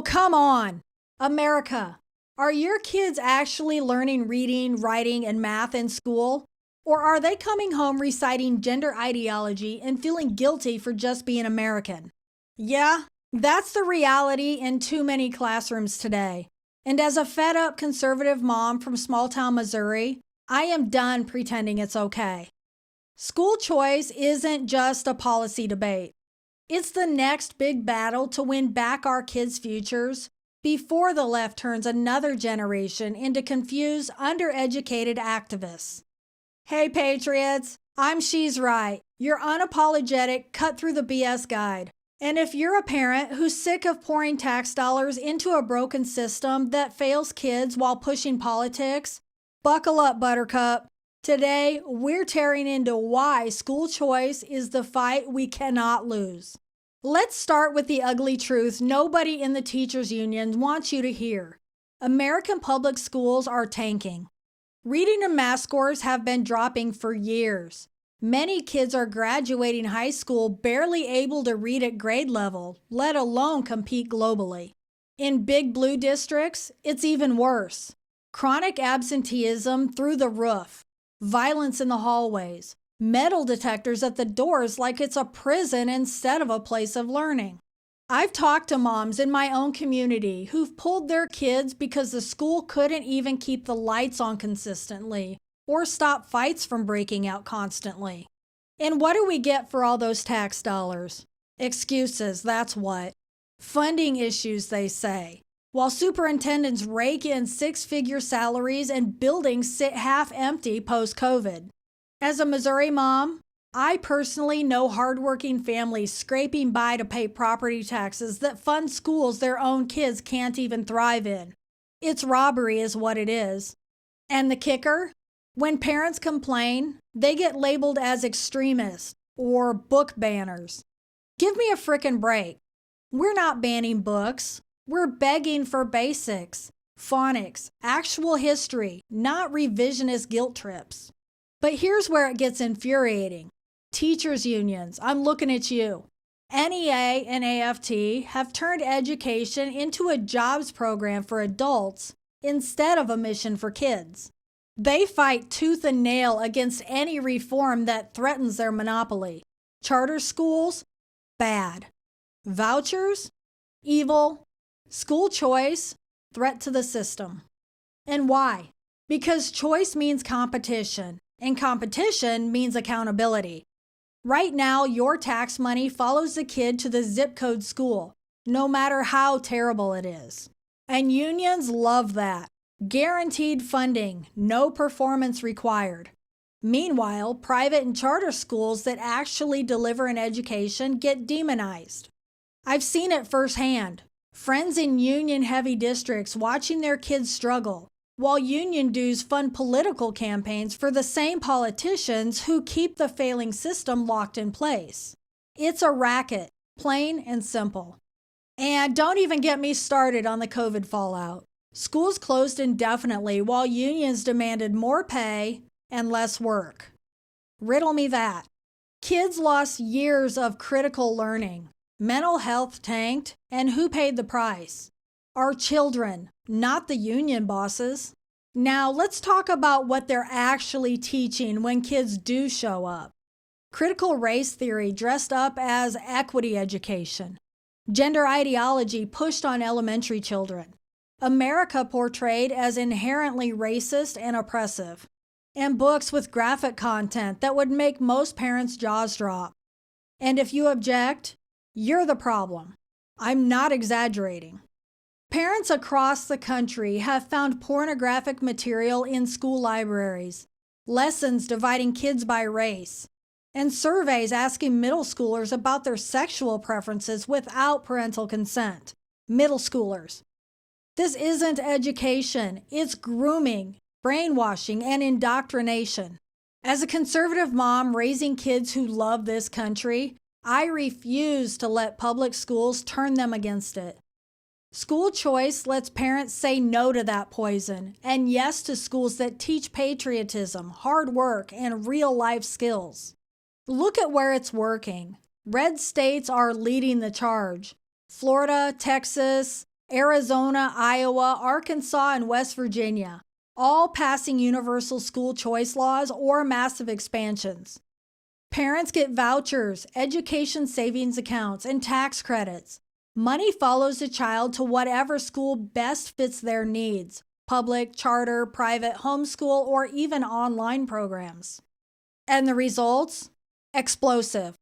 Oh, come on! America, are your kids actually learning reading, writing, and math in school? Or are they coming home reciting gender ideology and feeling guilty for just being American? Yeah, that's the reality in too many classrooms today. And as a fed up conservative mom from small town Missouri, I am done pretending it's okay. School choice isn't just a policy debate. It's the next big battle to win back our kids' futures before the left turns another generation into confused, undereducated activists. Hey Patriots, I'm She's Right, your unapologetic cut through the BS guide. And if you're a parent who's sick of pouring tax dollars into a broken system that fails kids while pushing politics, buckle up, Buttercup. Today, we're tearing into why school choice is the fight we cannot lose. Let's start with the ugly truth nobody in the teachers' union wants you to hear. American public schools are tanking. Reading and math scores have been dropping for years. Many kids are graduating high school barely able to read at grade level, let alone compete globally. In big blue districts, it's even worse. Chronic absenteeism through the roof, violence in the hallways, metal detectors at the doors like it's a prison instead of a place of learning. I've talked to moms in my own community who've pulled their kids because the school couldn't even keep the lights on consistently or stop fights from breaking out constantly. And what do we get for all those tax dollars? Excuses, that's what. Funding issues, they say. While superintendents rake in six-figure salaries and buildings sit half empty post-COVID. As a Missouri mom, I personally know hardworking families scraping by to pay property taxes that fund schools their own kids can't even thrive in. It's robbery is what it is. And the kicker? When parents complain, they get labeled as extremists or book banners. Give me a frickin' break. We're not banning books. We're begging for basics, phonics, actual history, not revisionist guilt trips. But here's where it gets infuriating. Teachers' unions, I'm looking at you. NEA and AFT have turned education into a jobs program for adults instead of a mission for kids. They fight tooth and nail against any reform that threatens their monopoly. Charter schools? Bad. Vouchers? Evil. School choice? Threat to the system. And why? Because choice means competition, and competition means accountability. Right now, your tax money follows the kid to the zip code school, no matter how terrible it is. And unions love that. Guaranteed funding, no performance required. Meanwhile, private and charter schools that actually deliver an education get demonized. I've seen it firsthand. Friends in union-heavy districts watching their kids struggle, while union dues fund political campaigns for the same politicians who keep the failing system locked in place. It's a racket, plain and simple. And don't even get me started on the COVID fallout. Schools closed indefinitely while unions demanded more pay and less work. Riddle me that. Kids lost years of critical learning. Mental health tanked, and who paid the price? Our children, not the union bosses. Now let's talk about what they're actually teaching when kids do show up. Critical race theory dressed up as equity education. Gender ideology pushed on elementary children. America portrayed as inherently racist and oppressive. And books with graphic content that would make most parents' jaws drop. And if you object, you're the problem. I'm not exaggerating. Parents across the country have found pornographic material in school libraries, lessons dividing kids by race, and surveys asking middle schoolers about their sexual preferences without parental consent. Middle schoolers. This isn't education, it's grooming, brainwashing, and indoctrination. As a conservative mom raising kids who love this country, I refuse to let public schools turn them against it. School choice lets parents say no to that poison and yes to schools that teach patriotism, hard work, and real-life skills. Look at where it's working. Red states are leading the charge. Florida, Texas, Arizona, Iowa, Arkansas, and West Virginia, all passing universal school choice laws or massive expansions. Parents get vouchers, education savings accounts, and tax credits. Money follows the child to whatever school best fits their needs: public, charter, private, homeschool, or even online programs. And the results? Explosive.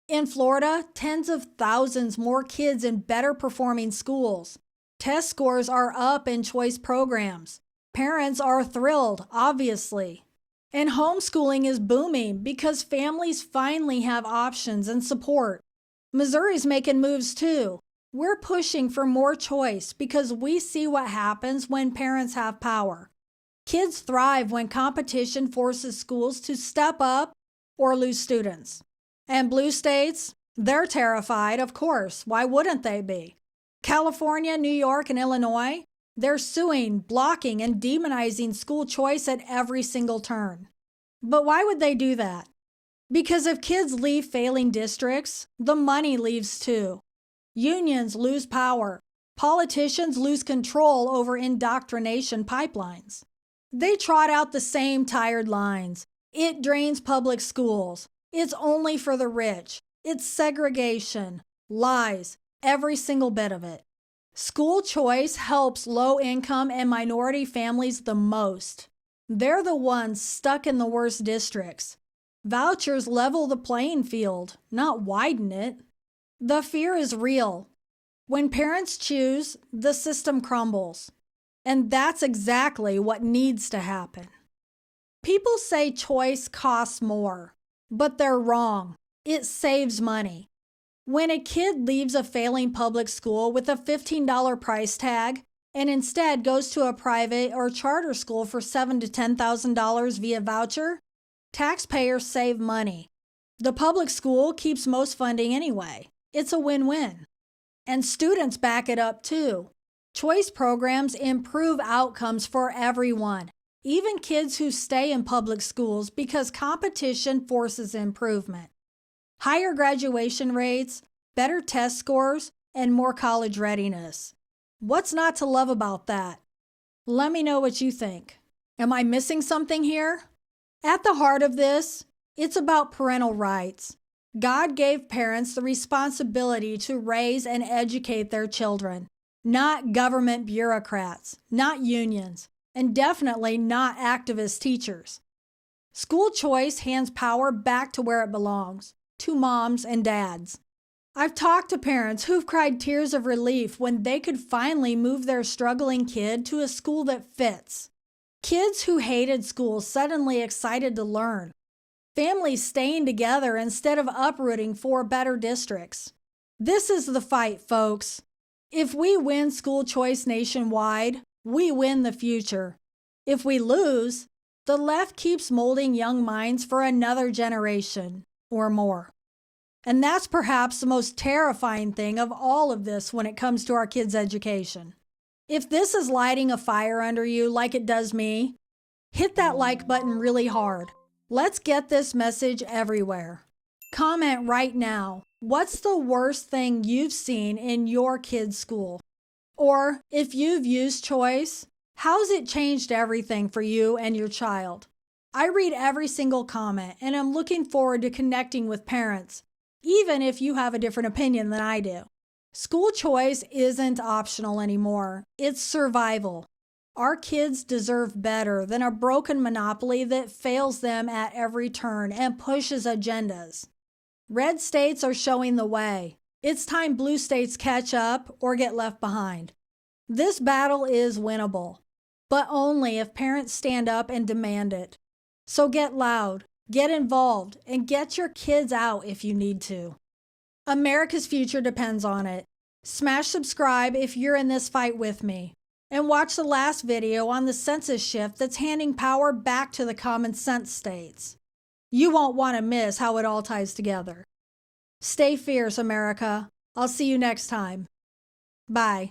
In Florida, tens of thousands more kids in better performing schools. Test scores are up in choice programs. Parents are thrilled, obviously. And homeschooling is booming because families finally have options and support. Missouri's making moves too. We're pushing for more choice because we see what happens when parents have power. Kids thrive when competition forces schools to step up or lose students. And blue states, they're terrified, of course. Why wouldn't they be? California, New York, and Illinois, they're suing, blocking, and demonizing school choice at every single turn. But why would they do that? Because if kids leave failing districts, the money leaves too. Unions lose power. Politicians lose control over indoctrination pipelines. They trot out the same tired lines. It drains public schools. It's only for the rich. It's segregation. Lies. Every single bit of it. School choice helps low-income and minority families the most. They're the ones stuck in the worst districts. Vouchers level the playing field, not widen it. The fear is real. When parents choose, the system crumbles. And that's exactly what needs to happen. People say choice costs more, but they're wrong. It saves money. When a kid leaves a failing public school with a $15 price tag and instead goes to a private or charter school for $7,000 to $10,000 via voucher, taxpayers save money. The public school keeps most funding anyway. It's a win-win. And students back it up too. Choice programs improve outcomes for everyone, even kids who stay in public schools because competition forces improvement. Higher graduation rates, better test scores, and more college readiness. What's not to love about that? Let me know what you think. Am I missing something here? At the heart of this, it's about parental rights. God gave parents the responsibility to raise and educate their children, not government bureaucrats, not unions, and definitely not activist teachers. School choice hands power back to where it belongs, to moms and dads. I've talked to parents who've cried tears of relief when they could finally move their struggling kid to a school that fits. Kids who hated school suddenly excited to learn. Families staying together instead of uprooting for better districts. This is the fight, folks. If we win school choice nationwide, we win the future. If we lose, the left keeps molding young minds for another generation or more. And that's perhaps the most terrifying thing of all of this when it comes to our kids' education. If this is lighting a fire under you like it does me, hit that like button really hard. Let's get this message everywhere. Comment right now. What's the worst thing you've seen in your kid's school? Or if you've used choice, how's it changed everything for you and your child? I read every single comment and I'm looking forward to connecting with parents, even if you have a different opinion than I do. School choice isn't optional anymore. It's survival. Our kids deserve better than a broken monopoly that fails them at every turn and pushes agendas. Red states are showing the way. It's time blue states catch up or get left behind. This battle is winnable, but only if parents stand up and demand it. So get loud, get involved, and get your kids out if you need to. America's future depends on it. Smash subscribe if you're in this fight with me. And watch the last video on the census shift that's handing power back to the common sense states. You won't want to miss how it all ties together. Stay fierce, America. I'll see you next time. Bye.